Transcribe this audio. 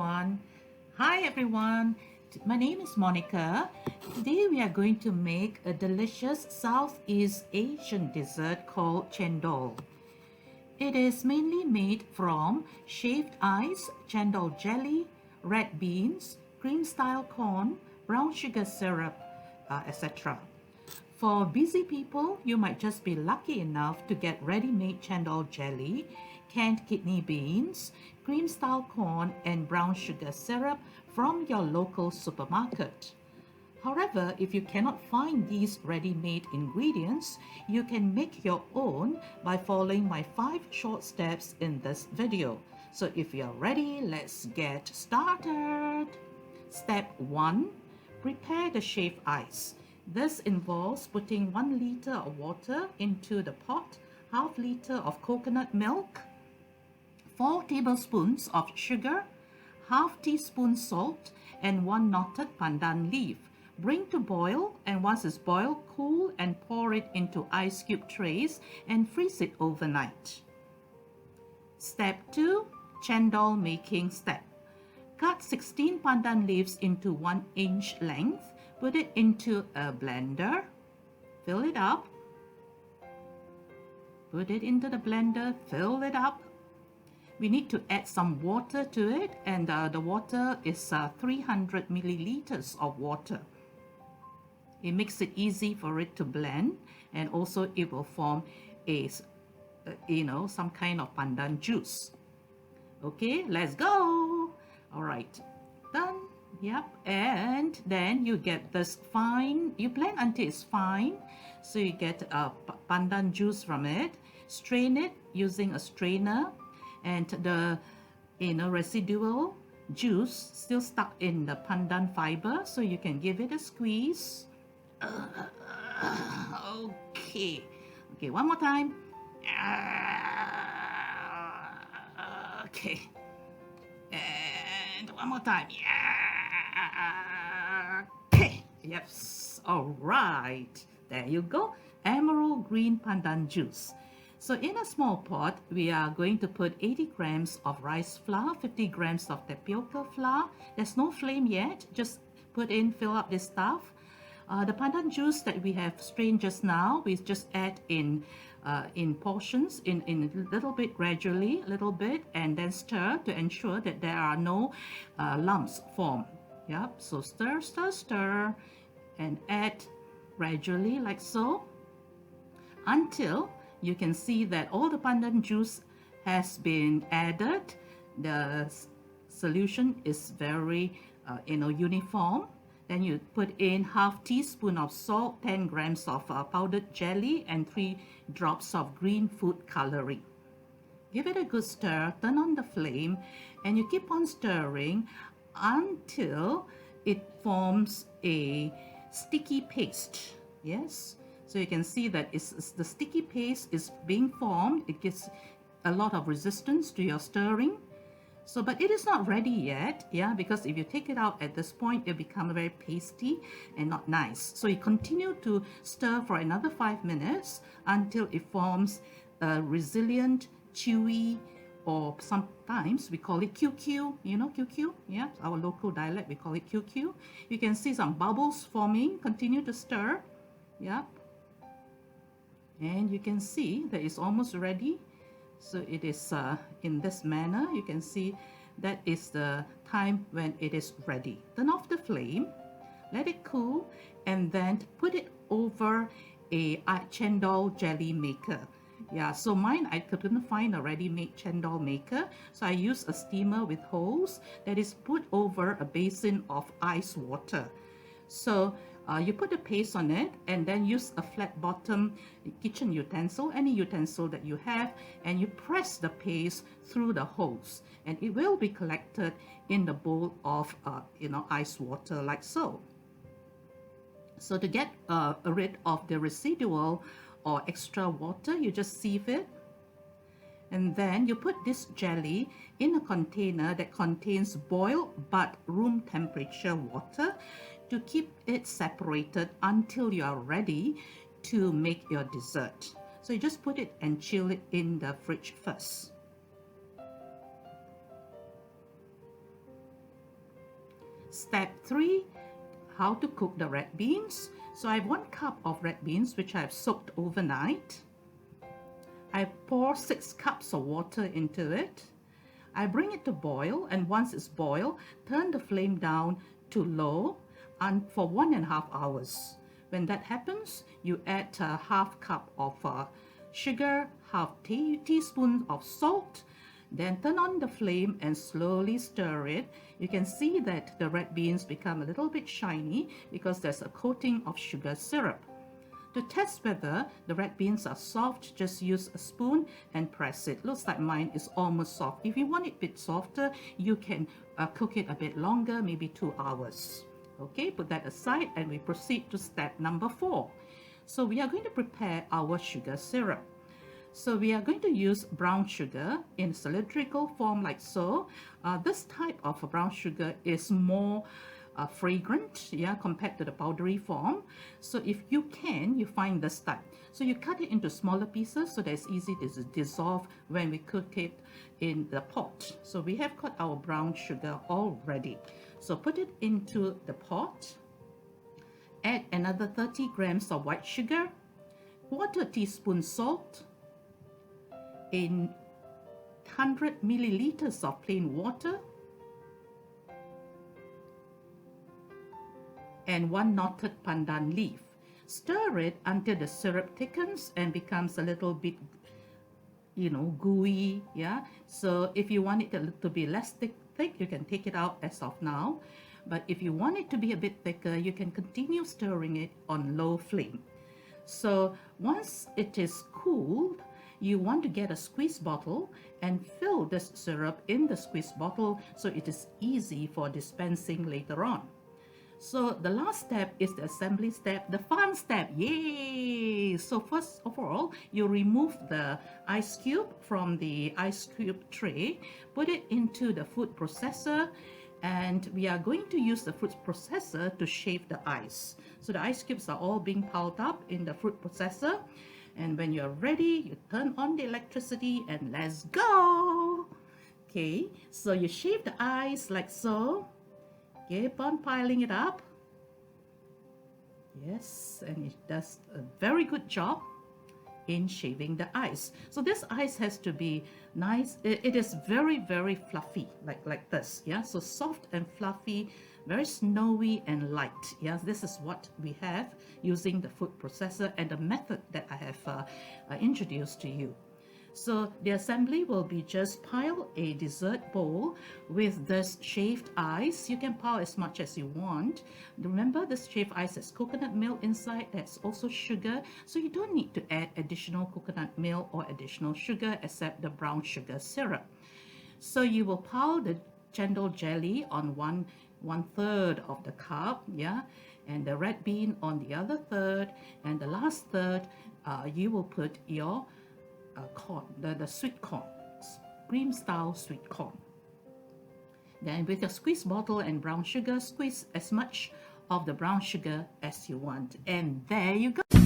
everyone. Hi everyone. My name is Monica. Today we are going to make a delicious Southeast Asian dessert called chendol. It is mainly made from shaved ice, chendol jelly, red beans, cream-style corn, brown sugar syrup, etc. For busy people, you might just be lucky enough to get ready-made chendol jelly, canned kidney beans, cream-style corn, and brown sugar syrup from your local supermarket. However, if you cannot find these ready-made ingredients, you can make your own by following my 5 short steps in this video. So if you're ready, let's get started. Step 1. Prepare the shaved ice. This involves putting 1 liter of water into the pot, half liter of coconut milk, 4 tablespoons of sugar, half teaspoon salt, and 1 knotted pandan leaf. Bring to boil, and once it's boiled, cool and pour it into ice cube trays and freeze it overnight. Step 2. Chendol making step. Cut 16 pandan leaves into 1 inch length. Put it into a blender, fill it up, put it into the blender, fill it up. We need to add some water to it, and the water is 300 milliliters of water. It makes it easy for it to blend, and also it will form a, some kind of pandan juice. Okay, let's go. All right, done. Yep, and then you get this fine, you blend until it's fine, so you get a pandan juice from it. Strain it using a strainer, and the residual juice still stuck in the pandan fiber, so you can give it a squeeze. Okay, one more time. Okay, and one more time. Okay, yes, all right, there you go. Emerald green pandan juice. So in a small pot, we are going to put 80 grams of rice flour, 50 grams of tapioca flour. There's no flame yet, just put in, fill up this stuff. The pandan juice that we have strained just now, we just add in portions, in a little bit gradually, a little bit, and then stir to ensure that there are no lumps formed. Yep, so stir, stir, stir, and add gradually like so until you can see that all the pandan juice has been added. The solution is very uniform. Then you put in half teaspoon of salt, 10 grams of powdered jelly, and 3 drops of green food coloring. Give it a good stir, turn on the flame, and you keep on stirring until it forms a sticky paste. Yes, so you can see that the sticky paste is being formed. It gives a lot of resistance to your stirring. So, but it is not ready yet, yeah, because if you take it out at this point, it becomes very pasty and not nice. So you continue to stir for another 5 minutes until it forms a resilient, chewy, or sometimes we call it QQ, QQ, yeah, our local dialect, we call it QQ. You can see some bubbles forming, continue to stir, yeah. And you can see that it's almost ready. So it is in this manner. You can see that is the time when it is ready. Turn off the flame, let it cool, and then put it over a chendol jelly maker. Yeah, so mine, I couldn't find a ready-made chendol maker, so I used a steamer with holes that is put over a basin of ice water. So you put the paste on it, and then use a flat bottom kitchen utensil, any utensil that you have, and you press the paste through the holes, and it will be collected in the bowl of ice water like so. So to get rid of the residual or extra water, you just sieve it, and then you put this jelly in a container that contains boiled but room temperature water to keep it separated until you are ready to make your dessert. So you just put it and chill it in the fridge first. Step 3, how to cook the red beans. So I have 1 cup of red beans which I have soaked overnight. I pour 6 cups of water into it. I bring it to boil, and once it's boiled, turn the flame down to low and for 1.5 hours. When that happens, you add a half cup of sugar, half teaspoon of salt, then turn on the flame and slowly stir it. You can see that the red beans become a little bit shiny because there's a coating of sugar syrup. To test whether the red beans are soft, just use a spoon and press it. Looks like mine is almost soft. If you want it a bit softer, you can cook it a bit longer, maybe 2 hours. Okay, put that aside and we proceed to step number 4. So we are going to prepare our sugar syrup. So we are going to use brown sugar in cylindrical form like so. This type of brown sugar is more fragrant, yeah, compared to the powdery form. So if you can, you find this type. So you cut it into smaller pieces so that it's easy to dissolve when we cook it in the pot. So we have got our brown sugar all ready. So put it into the pot. Add another 30 grams of white sugar, 1/4 teaspoon salt, in 100 milliliters of plain water, and 1 knotted pandan leaf. Stir it until the syrup thickens and becomes a little bit, gooey, yeah. So if you want it to be less thick, you can take it out as of now. But if you want it to be a bit thicker, you can continue stirring it on low flame. So once it is cooled, you want to get a squeeze bottle and fill this syrup in the squeeze bottle so it is easy for dispensing later on. So the last step is the assembly step, the fun step. Yay! So first of all, you remove the ice cube from the ice cube tray, put it into the food processor, and we are going to use the food processor to shave the ice. So the ice cubes are all being piled up in the food processor. And when you're ready, you turn on the electricity and let's go. Okay, so you shave the ice like so. Keep on piling it up. Yes, and it does a very good job in shaving the ice. So this ice has to be nice. It is very, very fluffy, like this. Yeah, so soft and fluffy, very snowy and light. Yes, this is what we have using the food processor and the method that I have introduced to you. So the assembly will be just pile a dessert bowl with this shaved ice. You can pile as much as you want. Remember, this shaved ice has coconut milk inside. That's also sugar. So you don't need to add additional coconut milk or additional sugar except the brown sugar syrup. So you will pile the chendol jelly on one third of the cup, yeah, and the red bean on the other third, and the last third you will put your corn, the sweet corn, cream style sweet corn. Then with your squeeze bottle and brown sugar, squeeze as much of the brown sugar as you want, and there you go.